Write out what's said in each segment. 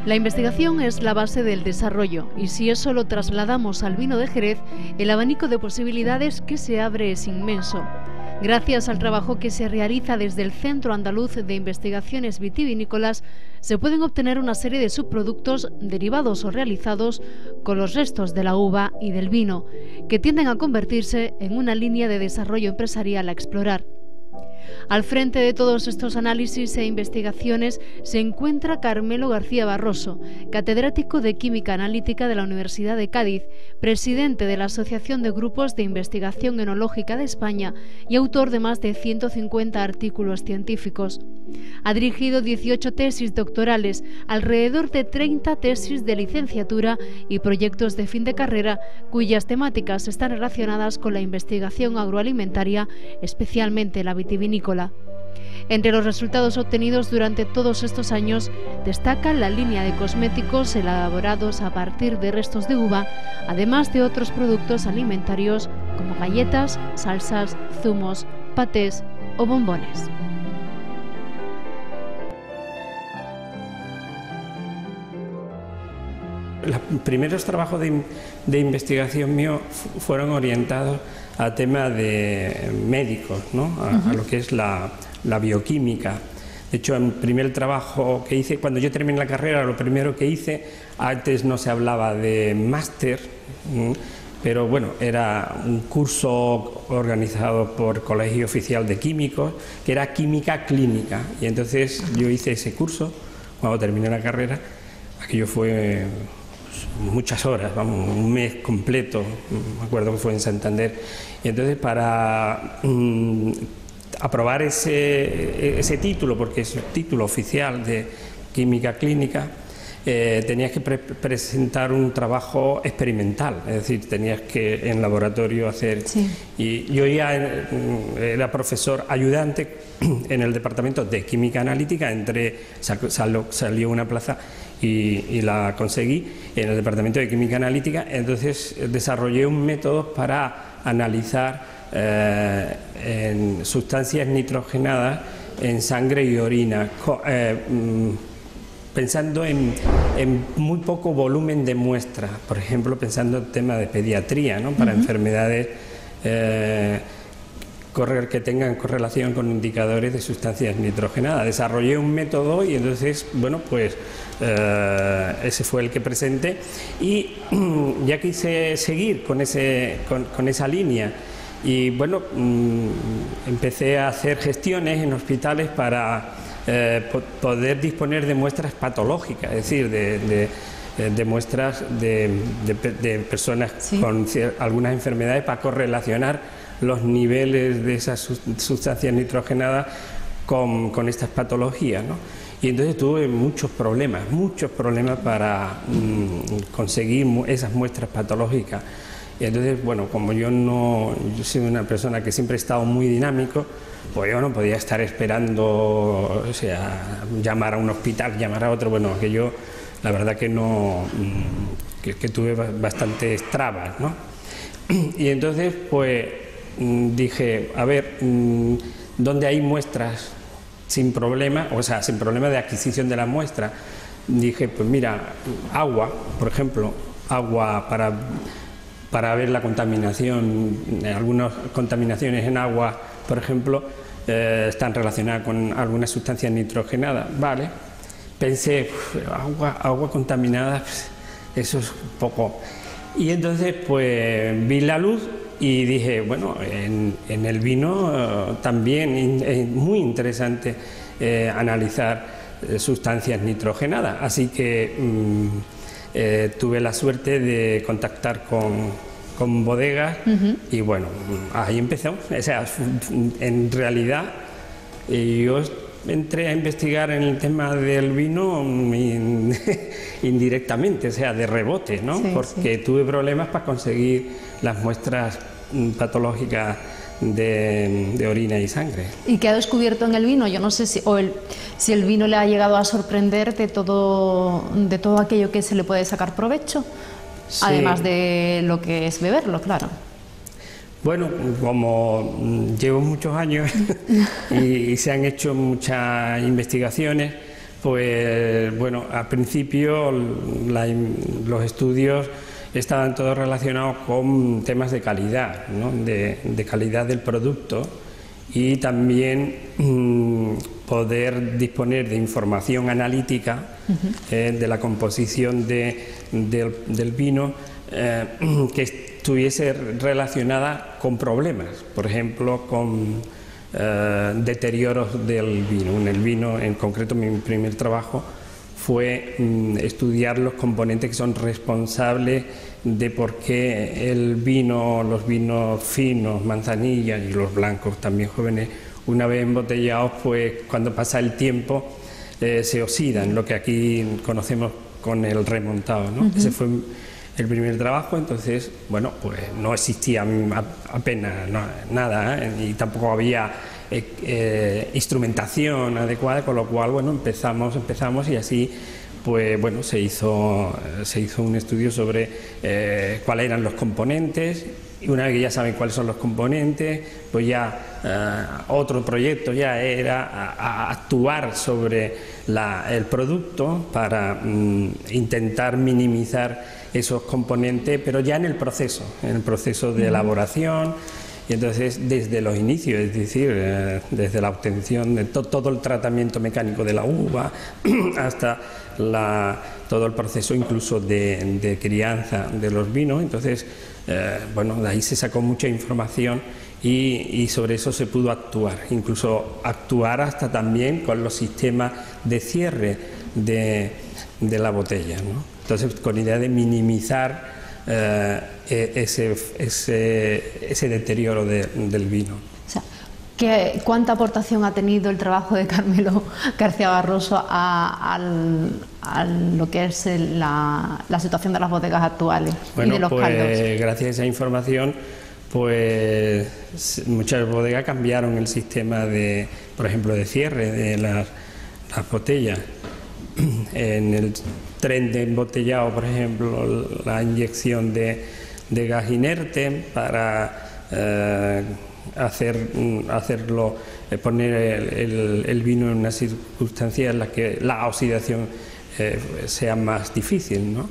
La investigación es la base del desarrollo y si eso lo trasladamos al vino de Jerez, el abanico de posibilidades que se abre es inmenso. Gracias al trabajo que se realiza desde el Centro Andaluz de Investigaciones Vitivinícolas, se pueden obtener una serie de subproductos derivados o realizados con los restos de la uva y del vino, que tienden a convertirse en una línea de desarrollo empresarial a explorar. Al frente de todos estos análisis e investigaciones se encuentra Carmelo García Barroso, catedrático de Química Analítica de la Universidad de Cádiz, presidente de la Asociación de Grupos de Investigación Enológica de España y autor de más de 150 artículos científicos. Ha dirigido 18 tesis doctorales, alrededor de 30 tesis de licenciatura y proyectos de fin de carrera cuyas temáticas están relacionadas con la investigación agroalimentaria, especialmente la vitivinícola. Entre los resultados obtenidos durante todos estos años destaca la línea de cosméticos elaborados a partir de restos de uva, además de otros productos alimentarios como galletas, salsas, zumos, patés o bombones. Los primeros trabajos de investigación mío fueron orientados a temas de médicos, ¿no? A lo que es la bioquímica. De hecho, el primer trabajo que hice, cuando yo terminé la carrera, lo primero que hice, antes no se hablaba de máster, pero bueno, era un curso organizado por Colegio Oficial de Químicos, que era Química Clínica. Y entonces yo hice ese curso, cuando terminé la carrera, aquello fue muchas horas, vamos, un mes completo, me acuerdo que fue en Santander, y entonces para aprobar ese título, porque es un título oficial de Química Clínica, tenías que presentar un trabajo experimental, es decir, tenías que en laboratorio hacer... Sí. Y yo ya era profesor ayudante en el departamento de Química Analítica, salió una plaza y la conseguí en el departamento de Química Analítica. Entonces desarrollé un método para analizar en sustancias nitrogenadas en sangre y orina, pensando en muy poco volumen de muestra, por ejemplo, pensando en temas de pediatría, ¿no? Para enfermedades que tengan correlación con indicadores de sustancias nitrogenadas. Desarrollé un método y entonces, bueno, pues ese fue el que presenté y ya quise seguir con esa línea y bueno, empecé a hacer gestiones en hospitales para poder disponer de muestras patológicas, es decir, de muestras de personas con algunas enfermedades para correlacionar los niveles de esas sustancias nitrogenadas con estas patologías, ¿no? Y entonces tuve muchos problemas para conseguir esas muestras patológicas. Y entonces, bueno, como yo soy una persona que siempre he estado muy dinámico, pues yo no podía estar esperando, o sea, llamar a un hospital, llamar a otro, bueno, que yo, la verdad que no, que tuve bastantes trabas, ¿no? Y entonces, pues, dije, a ver, ¿dónde hay muestras sin problema, o sea, sin problema de adquisición de la muestra? Dije, pues mira, agua, por ejemplo, agua para ver la contaminación, algunas contaminaciones en agua, por ejemplo, están relacionadas con algunas sustancias nitrogenadas, ¿vale? Pensé, agua contaminada, eso es poco. Y entonces, pues, vi la luz y dije, bueno, en el vino también es muy interesante analizar sustancias nitrogenadas, así que tuve la suerte de contactar con bodegas y bueno, ahí empezó. O sea, en realidad yo entré a investigar en el tema del vino indirectamente, o sea, de rebote, ¿no? Porque tuve problemas para conseguir las muestras patológicas de orina y sangre. ¿Y qué ha descubierto en el vino? Yo no sé si el vino le ha llegado a sorprender de todo aquello que se le puede sacar provecho, además de lo que es beberlo, claro. Bueno, como llevo muchos años y se han hecho muchas investigaciones, pues bueno, al principio los estudios estaban todos relacionados con temas de calidad, ¿no? de calidad del producto, y también poder disponer de información analítica de la composición del vino que estuviese relacionada con problemas, por ejemplo, con deterioros del vino. En el vino, en concreto, mi primer trabajo fue estudiar los componentes que son responsables de por qué los vinos finos, manzanilla, y los blancos también jóvenes, una vez embotellados, pues cuando pasa el tiempo se oxidan, lo que aquí conocemos con el remontado, ¿no? Ese fue el primer trabajo. Entonces, bueno, pues no existía apenas nada, y tampoco había instrumentación adecuada, con lo cual, bueno, empezamos y así, pues bueno, se hizo un estudio sobre cuáles eran los componentes, y una vez que ya saben cuáles son los componentes, pues ya otro proyecto ya era actuar sobre el producto para intentar minimizar esos componentes, pero ya en el proceso de elaboración. Y entonces, desde los inicios, es decir, desde la obtención de todo el tratamiento mecánico de la uva hasta todo el proceso incluso de crianza de los vinos. Entonces, bueno, de ahí se sacó mucha información y sobre eso se pudo actuar, incluso actuar hasta también con los sistemas de cierre de la botella, ¿no? Entonces, con idea de minimizar ese deterioro del vino. O sea, ¿cuánta aportación ha tenido el trabajo de Carmelo García Barroso a lo que es la situación de las bodegas actuales, bueno, y de los caldos? Gracias a esa información, pues muchas bodegas cambiaron el sistema por ejemplo, de cierre de las botellas. En el tren de embotellado, por ejemplo, la inyección de gas inerte para poner el vino en una circunstancia en la que la oxidación sea más difícil, ¿no?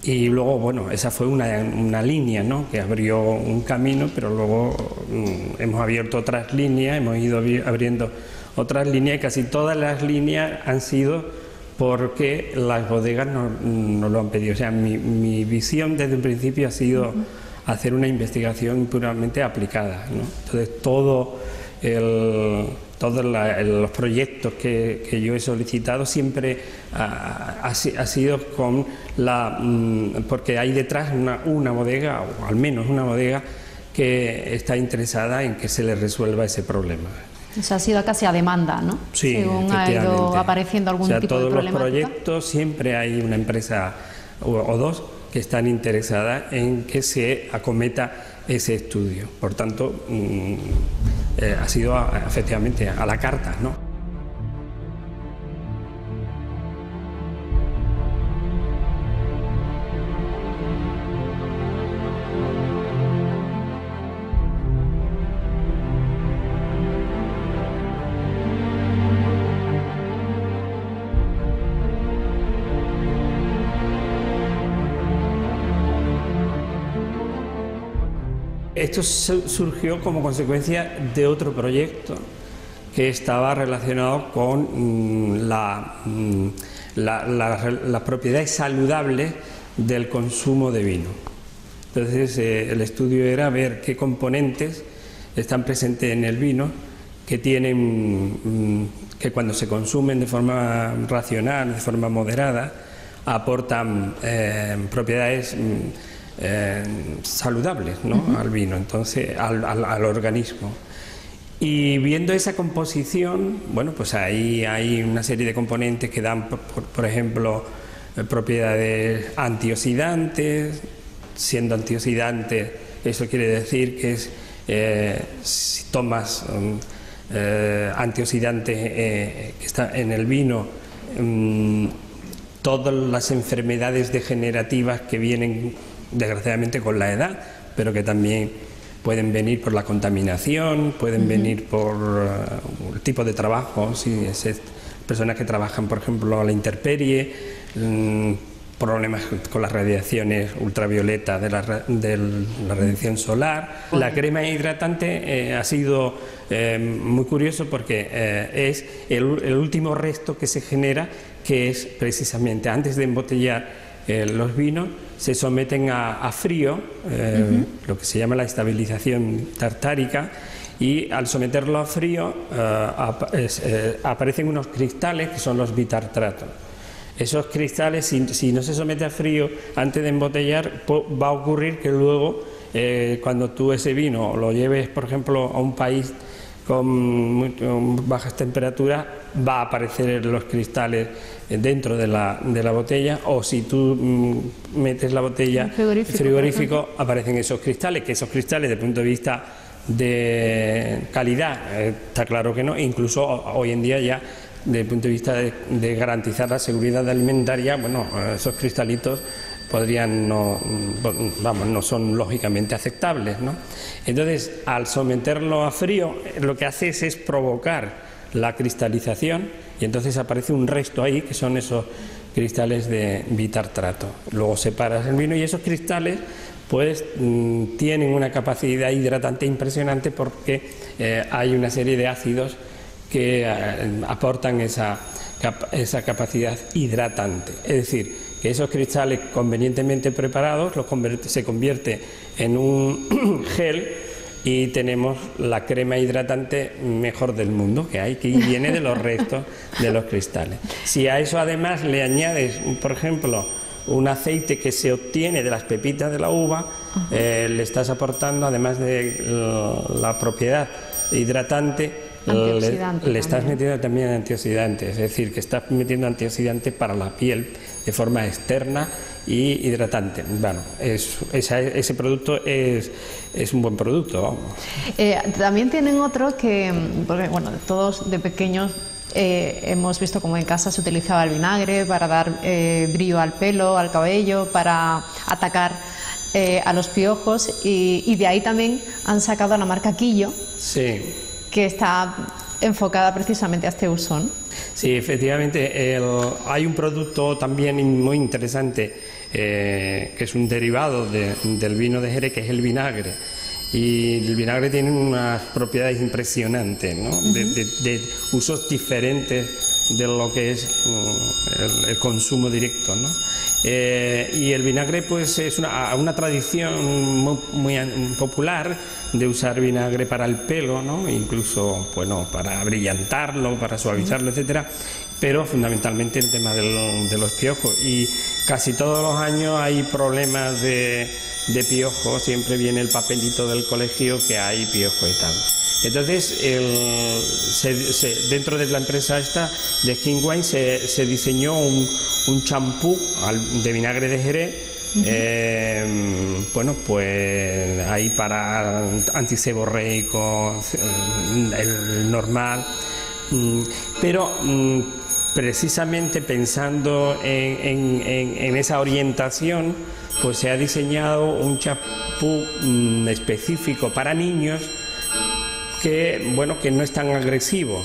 Y luego, bueno, esa fue una línea, ¿no?, que abrió un camino, pero luego hemos abierto otras líneas, hemos ido abriendo otras líneas, y casi todas las líneas han sido porque las bodegas nos lo han pedido. O sea, mi visión desde un principio ha sido hacer una investigación puramente aplicada, ¿no? Entonces, todos los proyectos que yo he solicitado siempre ha sido porque hay detrás una bodega, o al menos una bodega, que está interesada en que se le resuelva ese problema. O sea, ha sido casi a demanda, ¿no? Sí, según ha ido apareciendo algún tipo de problemática. Todos los proyectos siempre hay una empresa o dos que están interesadas en que se acometa ese estudio. Por tanto, ha sido efectivamente a la carta, ¿no? Esto surgió como consecuencia de otro proyecto que estaba relacionado con las propiedades saludables del consumo de vino. Entonces, el estudio era ver qué componentes están presentes en el vino que cuando se consumen de forma racional, de forma moderada, aportan propiedades saludables, ¿no?, al vino, entonces al organismo. Y viendo esa composición, bueno, pues ahí hay una serie de componentes que dan, por ejemplo, propiedades antioxidantes. Siendo antioxidantes, eso quiere decir que si tomas antioxidantes que está en el vino, todas las enfermedades degenerativas que vienen desgraciadamente con la edad, pero que también pueden venir por la contaminación, pueden venir por el tipo de trabajo, si es personas que trabajan, por ejemplo, a la intemperie, problemas con las radiaciones ultravioletas de la radiación solar. La crema hidratante ha sido muy curioso porque es el último resto que se genera, que es precisamente antes de embotellar los vinos, se someten a frío, lo que se llama la estabilización tartárica, y al someterlo a frío aparecen unos cristales que son los bitartratos. Esos cristales, si no se somete a frío antes de embotellar, va a ocurrir que luego, cuando tú ese vino lo lleves, por ejemplo, a un país con bajas temperaturas, va a aparecer los cristales dentro de la botella, o si tú metes la botella en frigorífico, aparecen esos cristales, que esos cristales, desde el punto de vista de calidad, está claro que no, incluso hoy en día ya, desde el punto de vista de garantizar la seguridad alimentaria, bueno, esos cristalitos podrían no son lógicamente aceptables, ¿no? Entonces, al someterlo a frío, lo que hace es provocar la cristalización, y entonces aparece un resto ahí, que son esos cristales de bitartrato. Luego separas el vino y esos cristales pues tienen una capacidad hidratante impresionante, porque hay una serie de ácidos que aportan esa capacidad hidratante. Es decir, que esos cristales convenientemente preparados se convierte en un gel, y tenemos la crema hidratante mejor del mundo que hay, que viene de los restos de los cristales. Si a eso además le añades, por ejemplo, un aceite que se obtiene de las pepitas de la uva, le estás aportando, además de la propiedad hidratante, le estás metiendo también antioxidantes, es decir, que estás metiendo antioxidantes para la piel de forma externa y hidratante. Bueno, ese producto es un buen producto, vamos. También tienen otro que, porque, bueno, todos de pequeños hemos visto como en casa se utilizaba el vinagre para dar brillo al pelo, al cabello, para atacar a los piojos, y de ahí también han sacado la marca Quillo. Sí. Que está enfocada precisamente a este uso, ¿no? Sí, efectivamente, hay un producto también muy interesante, que es un derivado del vino de Jerez, que es el vinagre. Y el vinagre tiene unas propiedades impresionantes, ¿no? De usos diferentes de lo que es el consumo directo, ¿no? Y el vinagre pues es una tradición muy popular de usar vinagre para el pelo, ¿no? Incluso, bueno, para brillantarlo, para suavizarlo, etcétera, pero fundamentalmente el tema de los piojos. Y casi todos los años hay problemas de piojos, siempre viene el papelito del colegio que hay piojos y tal. Entonces, dentro de la empresa esta de Skin Wine se diseñó un champú de vinagre de Jerez. Bueno, pues ahí para antiseborreico, el normal, pero precisamente pensando en esa orientación, pues se ha diseñado un champú específico para niños que, bueno, que no es tan agresivo,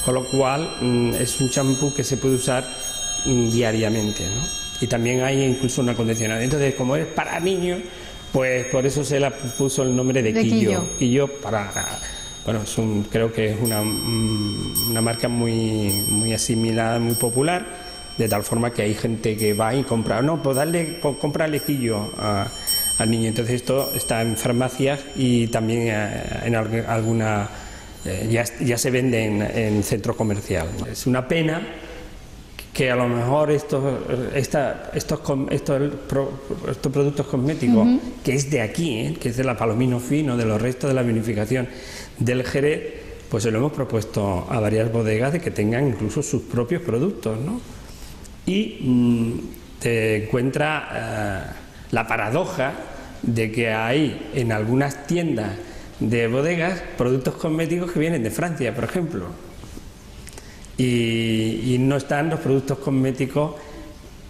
con lo cual es un champú que se puede usar diariamente, ¿no? Y también hay incluso un acondicionador. Entonces, como es para niños, pues por eso se le puso el nombre de Quillo. Quillo bueno, creo que es una marca muy asimilada, muy popular, de tal forma que hay gente que va y compra, no, pues cómprale Quillo al niño. Entonces esto está en farmacias y también en alguna ya se vende en centro comercial. Es una pena que a lo mejor estos productos cosméticos, que es de aquí, que es de la Palomino Fino, de los restos de la vinificación del Jerez, pues se lo hemos propuesto a varias bodegas de que tengan incluso sus propios productos, ¿no? Y te encuentra la paradoja de que hay en algunas tiendas de bodegas productos cosméticos que vienen de Francia, por ejemplo. Y no están los productos cosméticos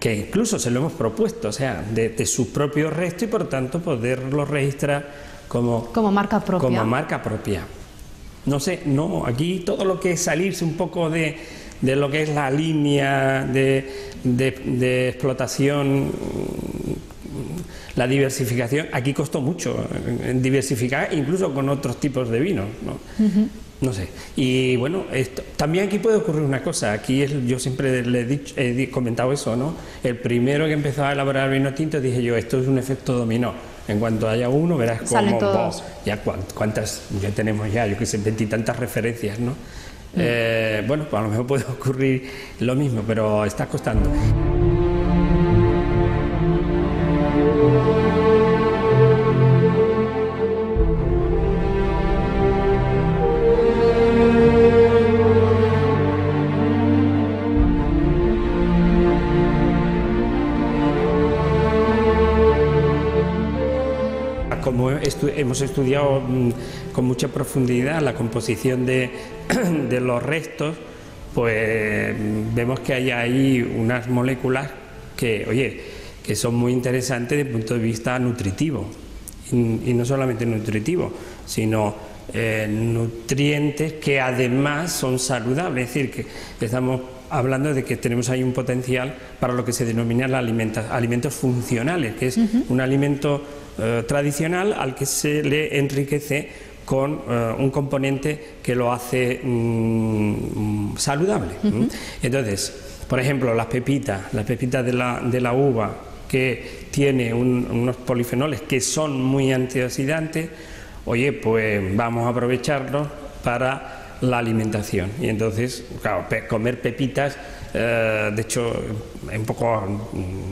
que incluso se lo hemos propuesto, o sea, de sus propios restos, y por tanto poderlos registrar como marca propia. Como marca propia. No sé, no, aquí todo lo que es salirse un poco de lo que es la línea de explotación, la diversificación, aquí costó mucho diversificar, incluso con otros tipos de vinos, ¿no? No sé. Y bueno, también aquí puede ocurrir una cosa. Aquí yo siempre he comentado eso, ¿no? El primero que empezó a elaborar vino tinto, dije yo, esto es un efecto dominó. En cuanto haya uno, verás cómo ya cuántas ya tenemos ya, yo que sé, 20 y tantas referencias, ¿no? Bueno, pues a lo mejor puede ocurrir lo mismo, pero está costando. Como hemos estudiado con mucha profundidad la composición de los restos, pues vemos que hay ahí unas moléculas que, oye, que son muy interesantes desde el punto de vista nutritivo. Y no solamente nutritivo, sino nutrientes que además son saludables. Es decir, que estamos hablando de que tenemos ahí un potencial para lo que se denomina alimentos funcionales, que es un alimento tradicional al que se le enriquece con un componente que lo hace saludable. Entonces, por ejemplo, las pepitas de la uva, que tiene unos polifenoles que son muy antioxidantes, oye, pues vamos a aprovecharlos para la alimentación. Y entonces, claro, comer pepitas, de hecho, es un poco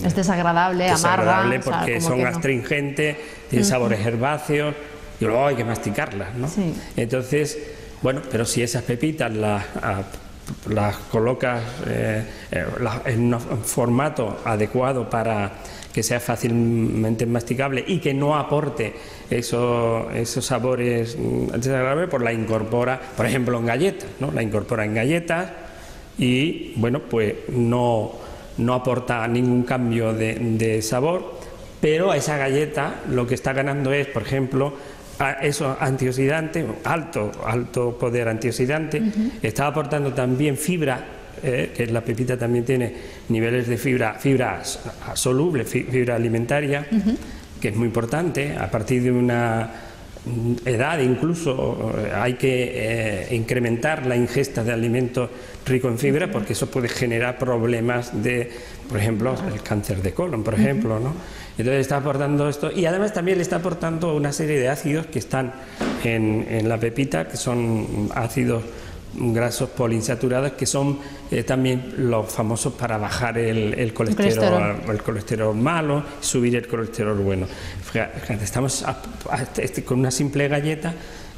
es desagradable, amarga, porque son astringentes, tienen sabores herbáceos y luego hay que masticarlas, ¿no? Sí. Entonces, bueno, pero si esas pepitas las colocas en un formato adecuado para que sea fácilmente masticable y que no aporte esos sabores desagradables, pues la incorpora, por ejemplo, en galletas, ¿no? La incorpora en galletas y, bueno, pues no aporta ningún cambio de sabor, pero a esa galleta lo que está ganando es, por ejemplo, esos antioxidantes, alto poder antioxidante, está aportando también fibra, que la pepita también tiene niveles de fibra soluble, fibra alimentaria, que es muy importante. A partir de una edad incluso hay que incrementar la ingesta de alimentos ricos en fibra, porque eso puede generar problemas de, por ejemplo, el cáncer de colon, por ejemplo, ¿no? Entonces está aportando esto, y además también le está aportando una serie de ácidos que están en la pepita, que son ácidos grasos poliinsaturados, que son también los famosos para bajar el colesterol malo, subir el colesterol bueno. Fíjate, estamos con una simple galleta,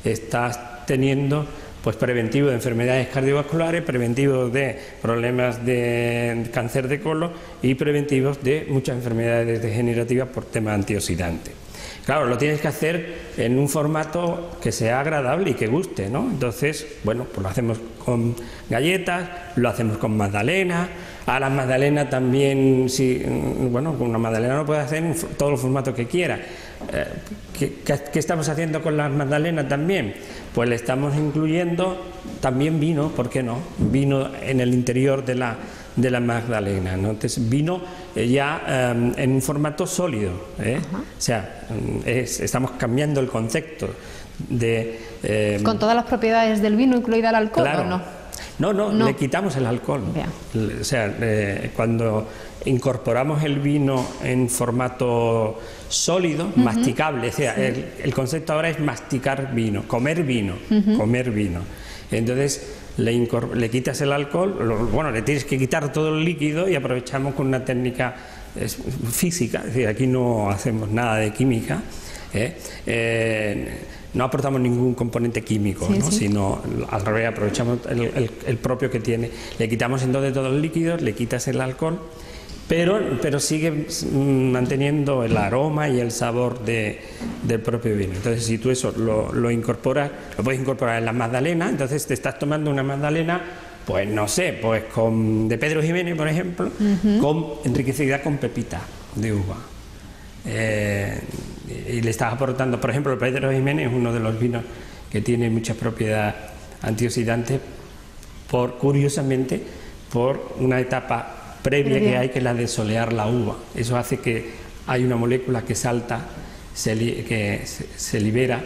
estás teniendo pues preventivo de enfermedades cardiovasculares, preventivos de problemas de cáncer de colon y preventivos de muchas enfermedades degenerativas por tema antioxidante. Claro, lo tienes que hacer en un formato que sea agradable y que guste, ¿no? Entonces, bueno, pues lo hacemos con galletas, lo hacemos con magdalena. A la magdalena también, bueno, con una magdalena lo puedes hacer en todos los formatos que quieras. ¿Qué estamos haciendo con las magdalenas también? Pues le estamos incluyendo también vino, ¿por qué no? Vino en el interior de la magdalena, ¿no? Entonces, vino ya en un formato sólido, o sea, estamos cambiando el concepto de... ¿Con todas las propiedades del vino, incluida el alcohol, claro, o no? No, le quitamos el alcohol. O sea, cuando incorporamos el vino en formato sólido, masticable, o sea, el concepto ahora es masticar vino, comer vino, comer vino. Entonces le quitas el alcohol, bueno, le tienes que quitar todo el líquido y aprovechamos con una técnica física, es decir, aquí no hacemos nada de química, no aportamos ningún componente químico, ¿no? Sino al revés, aprovechamos el propio que tiene, le quitamos entonces todos los líquidos, le quitas el alcohol, pero sigue manteniendo el aroma y el sabor del propio vino. Entonces, si tú eso lo incorporas, lo puedes incorporar en la magdalena, entonces te estás tomando una magdalena, pues no sé, pues de Pedro Ximénez, por ejemplo, enriquecida con pepita de uva. Y le estás aportando, por ejemplo, el Pedro Ximénez es uno de los vinos que tiene muchas propiedades antioxidantes curiosamente, por una etapa previa que hay, que es la de solear la uva. Eso hace que hay una molécula que salta, que se libera,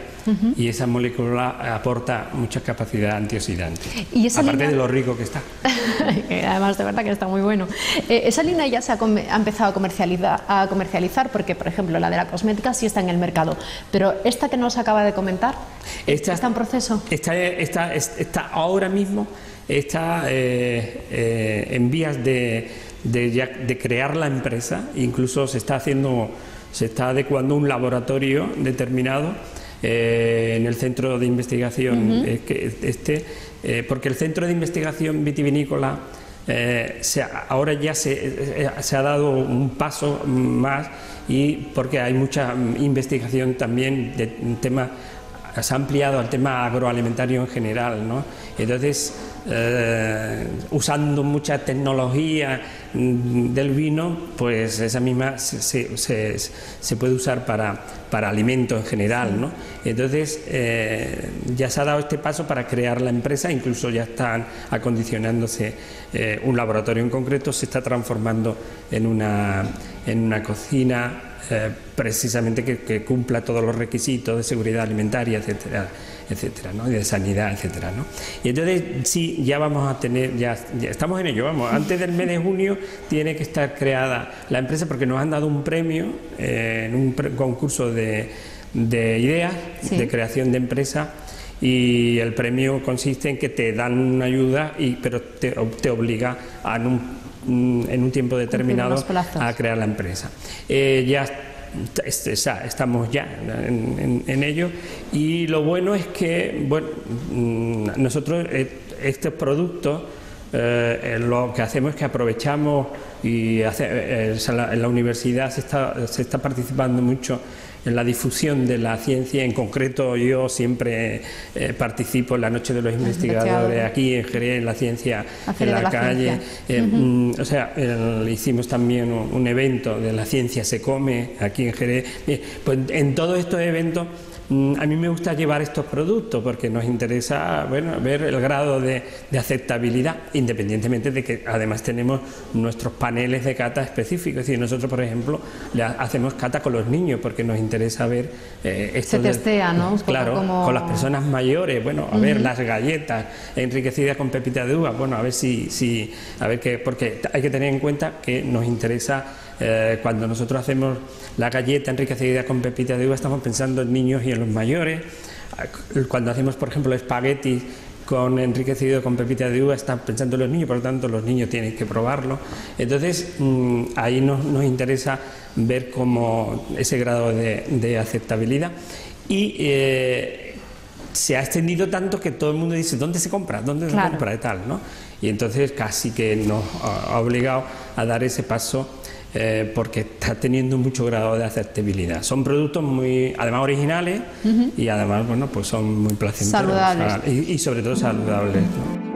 y esa molécula aporta mucha capacidad antioxidante, ¿Y esa aparte línea? de lo rico que está. Además, de verdad que está muy bueno. Esa línea ya se ha empezado a comercializar, porque, por ejemplo, la de la cosmética sí está en el mercado, pero esta que nos acaba de comentar, ¿está en proceso? Está ahora mismo, está en vías de crear la empresa. Incluso se está adecuando un laboratorio determinado en el centro de investigación, porque el centro de investigación vitivinícola ahora ya se ha dado un paso más, y porque hay mucha investigación también de temas, se ha ampliado al tema agroalimentario en general, ¿no? Entonces, usando mucha tecnología del vino, pues esa misma se puede usar para alimentos en general, ¿no? Entonces, ya se ha dado este paso para crear la empresa. Incluso ya están acondicionándose un laboratorio en concreto, se está transformando en una cocina precisamente que cumpla todos los requisitos de seguridad alimentaria, etcétera, ¿no? Y de sanidad, etcétera, ¿no? Y entonces sí, ya vamos a tener, ya estamos en ello, vamos, antes del mes de junio tiene que estar creada la empresa, porque nos han dado un premio en un concurso de ideas, sí, de creación de empresa, y el premio consiste en que te dan una ayuda, pero te obliga en un tiempo determinado a crear la empresa. Ya estamos ya en ello, y lo bueno es que, bueno, nosotros estos productos lo que hacemos es que aprovechamos, y en la universidad se está participando mucho en la difusión de la ciencia. En concreto, yo siempre participo en la Noche de los Investigadores aquí en Jerez, en la ciencia en la calle. O sea, hicimos también un evento de La Ciencia se Come aquí en Jerez. Pues en todos estos eventos a mí me gusta llevar estos productos, porque nos interesa, bueno, ver el grado de aceptabilidad, independientemente de que además tenemos nuestros paneles de cata específicos. Es decir, nosotros, por ejemplo, hacemos cata con los niños, porque nos interesa ver esto. Se testea, ¿no? Claro, con las personas mayores, bueno, a ver las galletas enriquecidas con pepita de uva, bueno, a ver porque hay que tener en cuenta que nos interesa. Cuando nosotros hacemos la galleta enriquecida con pepita de uva, estamos pensando en niños y en los mayores. Cuando hacemos, por ejemplo, espaguetis enriquecido con pepita de uva, están pensando en los niños, por lo tanto los niños tienen que probarlo. Entonces, ahí nos interesa ver cómo ese grado de aceptabilidad. Y se ha extendido tanto que todo el mundo dice: ¿dónde se compra? ¿Dónde se compra? Y tal, ¿no? Y entonces casi que nos ha obligado a dar ese paso, porque está teniendo mucho grado de aceptabilidad. Son productos además originales, y además, bueno, pues son muy placenteros, saludables, y sobre todo saludables, ¿no?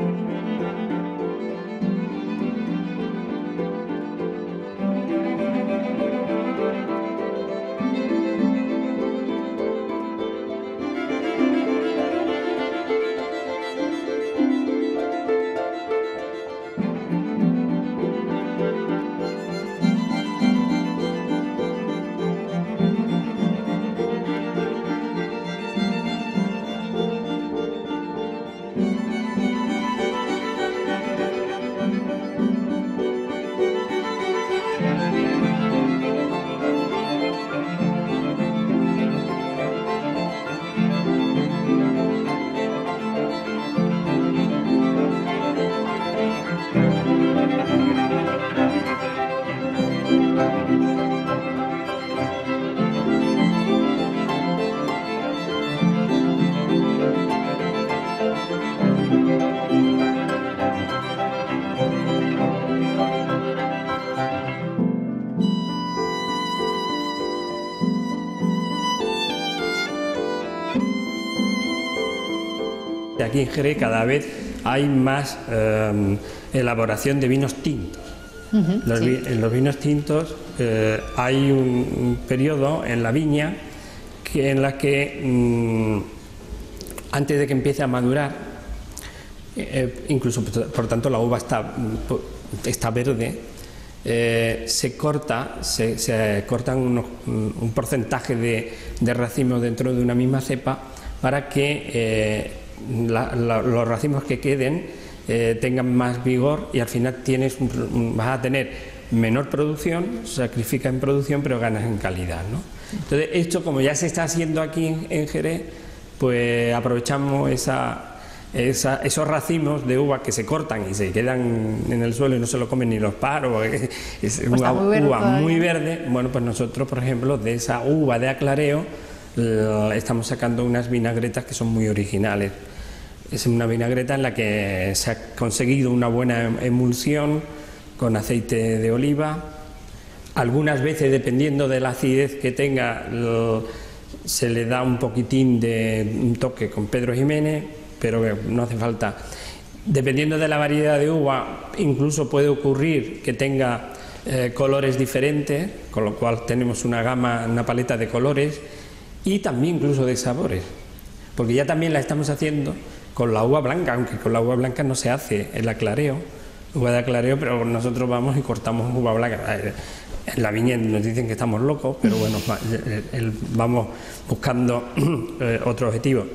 Aquí en Jerez cada vez hay más elaboración de vinos tintos. En los vinos tintos hay un periodo en la viña en la que antes de que empiece a madurar incluso por tanto la uva está verde, se cortan un porcentaje de racimos dentro de una misma cepa para que los racimos que queden tengan más vigor, y al final vas a tener menor producción, sacrificas en producción pero ganas en calidad, ¿no? Entonces esto, como ya se está haciendo aquí en Jerez, pues aprovechamos esos racimos de uva que se cortan y se quedan en el suelo y no se lo comen ni los pájaros, es una uva muy verde. Bueno, pues nosotros, por ejemplo, de esa uva de aclareo estamos sacando unas vinagretas que son muy originales. Es una vinagreta en la que se ha conseguido una buena emulsión con aceite de oliva. Algunas veces, dependiendo de la acidez que tenga, se le da un poquitín de un toque con Pedro Ximénez, pero no hace falta. Dependiendo de la variedad de uva, incluso puede ocurrir que tenga colores diferentes, con lo cual tenemos una paleta de colores y también incluso de sabores, porque ya también la estamos haciendo con la uva blanca, aunque con la uva blanca no se hace el aclareo, uva de aclareo, pero nosotros vamos y cortamos uva blanca. En la viña nos dicen que estamos locos, pero bueno, vamos buscando otro objetivo,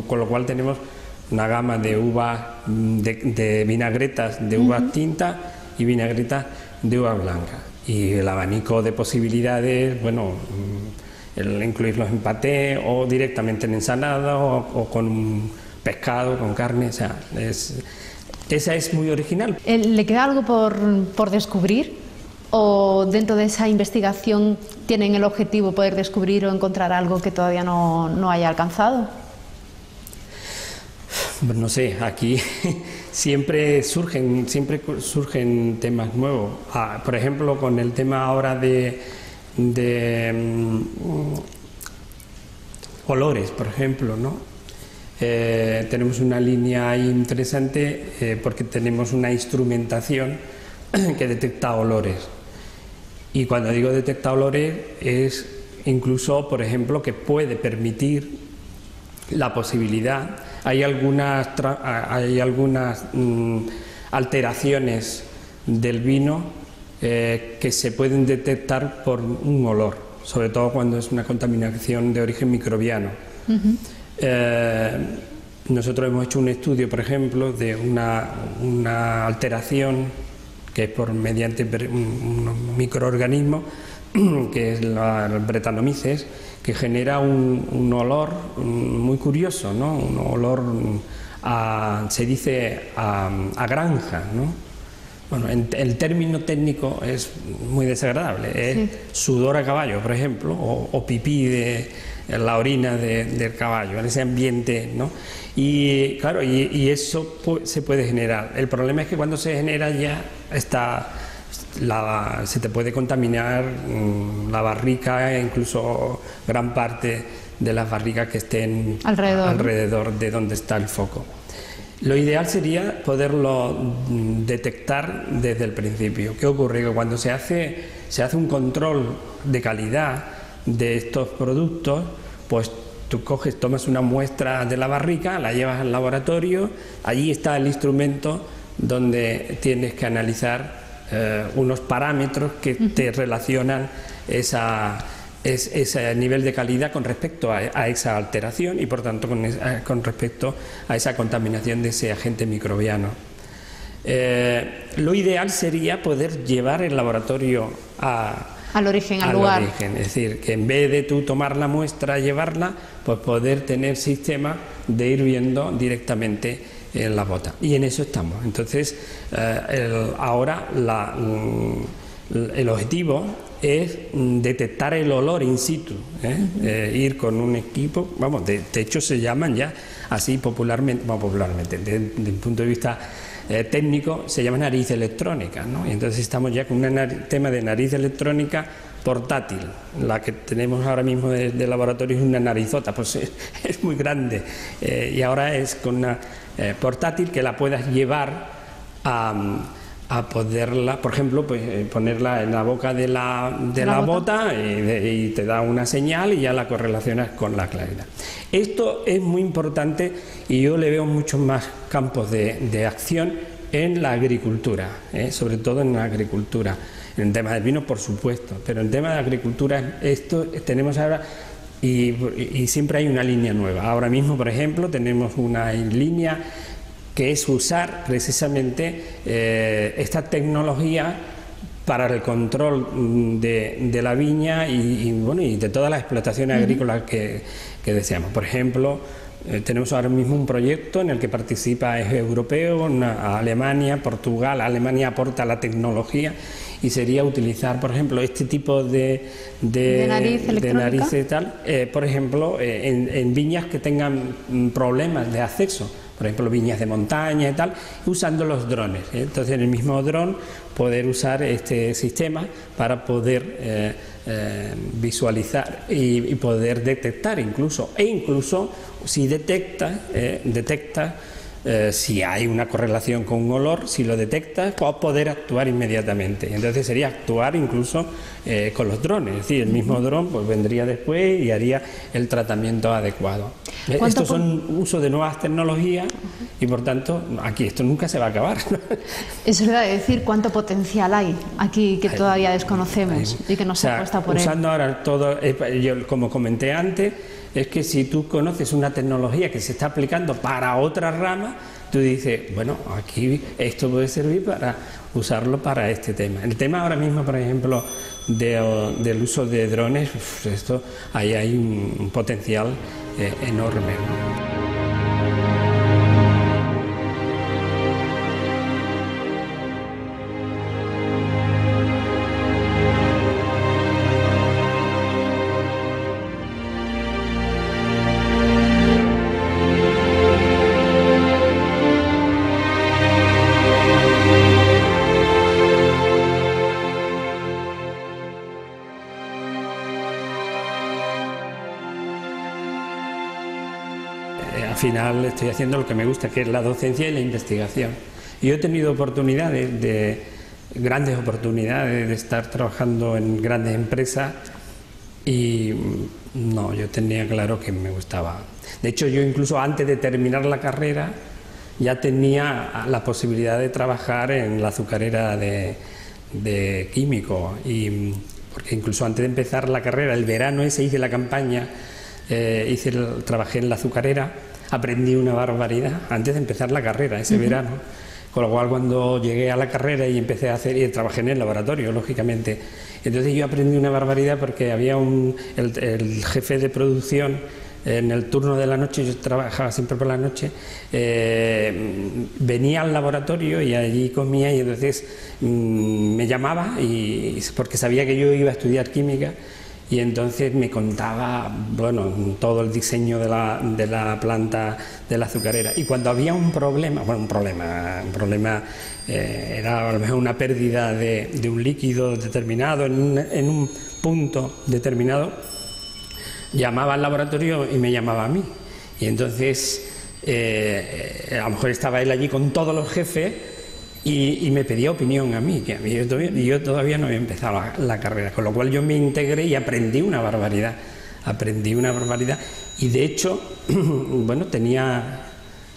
con lo cual tenemos una gama de uvas, de vinagretas de uvas tintas y vinagretas de uva blanca. Y el abanico de posibilidades, bueno, el incluirlos en paté o directamente en ensalada o con pescado, con carne, o sea, esa es muy original. ¿Le queda algo por descubrir? ¿O dentro de esa investigación tienen el objetivo poder descubrir o encontrar algo que todavía no haya alcanzado? No sé, aquí siempre surgen temas nuevos. Por ejemplo, con el tema ahora de olores, por ejemplo, ¿no? Tenemos una línea ahí interesante porque tenemos una instrumentación que detecta olores. Y cuando digo detecta olores es incluso, por ejemplo, que puede permitir la posibilidad. Hay algunas alteraciones del vino que se pueden detectar por un olor, sobre todo cuando es una contaminación de origen microbiano. Nosotros hemos hecho un estudio, por ejemplo, de una alteración que es mediante un microorganismo que es el Brettanomyces, que genera un olor muy curioso, ¿no? Un olor se dice a granja, ¿no? Bueno, el término técnico es muy desagradable, es sudor a caballo, por ejemplo, o pipí de la orina del caballo, en ese ambiente, ¿no? Y claro, y eso se puede generar. El problema es que cuando se genera ya se te puede contaminar la barrica e incluso gran parte de las barricas que estén alrededor de donde está el foco. Lo ideal sería poderlo detectar desde el principio. ¿Qué ocurre? Que cuando se hace un control de calidad de estos productos, pues tú tomas una muestra de la barrica, la llevas al laboratorio, allí está el instrumento donde tienes que analizar unos parámetros que te relacionan ese nivel de calidad con respecto a esa alteración y por tanto con respecto a esa contaminación de ese agente microbiano. Lo ideal sería poder llevar el laboratorio al origen, al lugar. Es decir, que en vez de tú tomar la muestra, llevarla, pues poder tener sistema de ir viendo directamente en la bota. Y en eso estamos. Entonces, ahora el objetivo es detectar el olor in situ, ir con un equipo, vamos, de hecho se llaman ya así popularmente, desde el punto de vista técnico se llama nariz electrónica, ¿no? Y entonces estamos ya con un tema de nariz electrónica portátil. La que tenemos ahora mismo de laboratorio es una narizota, pues es muy grande, y ahora es con una portátil que la puedas llevar a poderla, por ejemplo, pues ponerla en la boca de la bota y te da una señal y ya la correlacionas con la claridad. Esto es muy importante y yo le veo muchos más campos de acción en la agricultura, sobre todo en la agricultura. En el tema del vino, por supuesto, pero en el tema de la agricultura, esto tenemos ahora, y siempre hay una línea nueva. Ahora mismo, por ejemplo, tenemos una línea que es usar precisamente esta tecnología para el control de la viña y de todas las explotaciones agrícolas que deseamos. Por ejemplo, tenemos ahora mismo un proyecto en el que participa es europeo, Alemania, Portugal. Alemania aporta la tecnología y sería utilizar, por ejemplo, este tipo de nariz y tal, por ejemplo, en viñas que tengan problemas de acceso. Por ejemplo, viñas de montaña y tal, usando los drones. Entonces, en el mismo dron, poder usar este sistema para poder visualizar y poder detectar incluso, si detecta si hay una correlación con un olor, si lo detecta, poder actuar inmediatamente. Entonces sería actuar incluso con los drones, es decir, el mismo dron pues vendría después y haría el tratamiento adecuado. Estos son uso de nuevas tecnologías y por tanto aquí esto nunca se va a acabar. Eso le iba a decir, ¿cuánto potencial hay aquí que todavía desconocemos y que no se apuesta por él? Usando ahora todo, yo como comenté antes, es que si tú conoces una tecnología que se está aplicando para otra rama, tú dices, bueno, aquí esto puede servir para usarlo para este tema. El tema ahora mismo, por ejemplo, del uso de drones, ahí hay un potencial enorme. Al final estoy haciendo lo que me gusta, que es la docencia y la investigación. Y yo he tenido grandes oportunidades de estar trabajando en grandes empresas y no, yo tenía claro que me gustaba. De hecho, yo incluso antes de terminar la carrera ya tenía la posibilidad de trabajar en la azucarera de químico, porque incluso antes de empezar la carrera, el verano ese hice la campaña, trabajé en la azucarera. Aprendí una barbaridad antes de empezar la carrera, ese verano. Con lo cual, cuando llegué a la carrera y empecé a hacer, y trabajé en el laboratorio, lógicamente, entonces yo aprendí una barbaridad porque había el jefe de producción en el turno de la noche, yo trabajaba siempre por la noche, venía al laboratorio y allí comía y entonces me llamaba porque sabía que yo iba a estudiar química. Y entonces me contaba, bueno, todo el diseño de la planta de la azucarera. Y cuando había un problema era a lo mejor una pérdida de un líquido determinado en un punto determinado, llamaba al laboratorio y me llamaba a mí. Y entonces a lo mejor estaba él allí con todos los jefes y me pedía opinión a mí, que yo todavía no había empezado la carrera, con lo cual yo me integré y aprendí una barbaridad, y de hecho, bueno,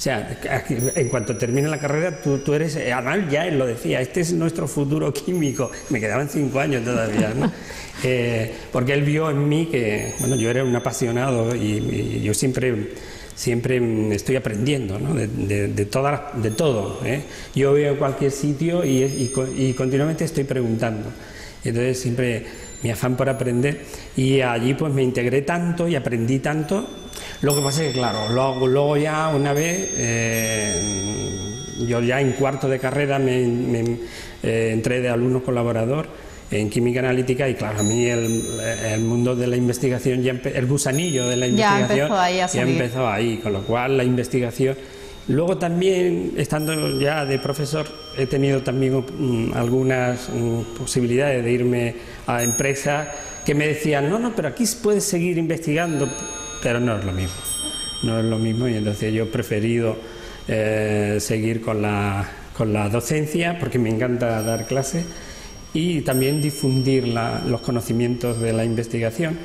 en cuanto termine la carrera, tú eres, además ya él lo decía, este es nuestro futuro químico, me quedaban 5 años todavía, ¿no? Porque él vio en mí que, bueno, yo era un apasionado y yo siempre estoy aprendiendo, ¿no? de todo. Yo voy a cualquier sitio y continuamente estoy preguntando. Entonces siempre mi afán por aprender, y allí pues me integré tanto y aprendí tanto. Lo que pasa es que, claro, luego ya una vez, yo ya en cuarto de carrera me entré de alumno colaborador en química analítica, y claro, a mí el mundo de la investigación, el gusanillo de la investigación ya empezó ahí, con lo cual la investigación. Luego también, estando ya de profesor, he tenido también algunas posibilidades de irme a empresas que me decían, no, pero aquí puedes seguir investigando, pero no es lo mismo, y entonces yo he preferido seguir con la docencia, porque me encanta dar clases, y también difundir los conocimientos de la investigación.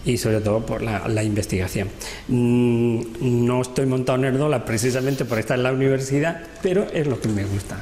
y sobre todo por la investigación. No estoy montado en Erdola precisamente por estar en la universidad, pero es lo que me gusta.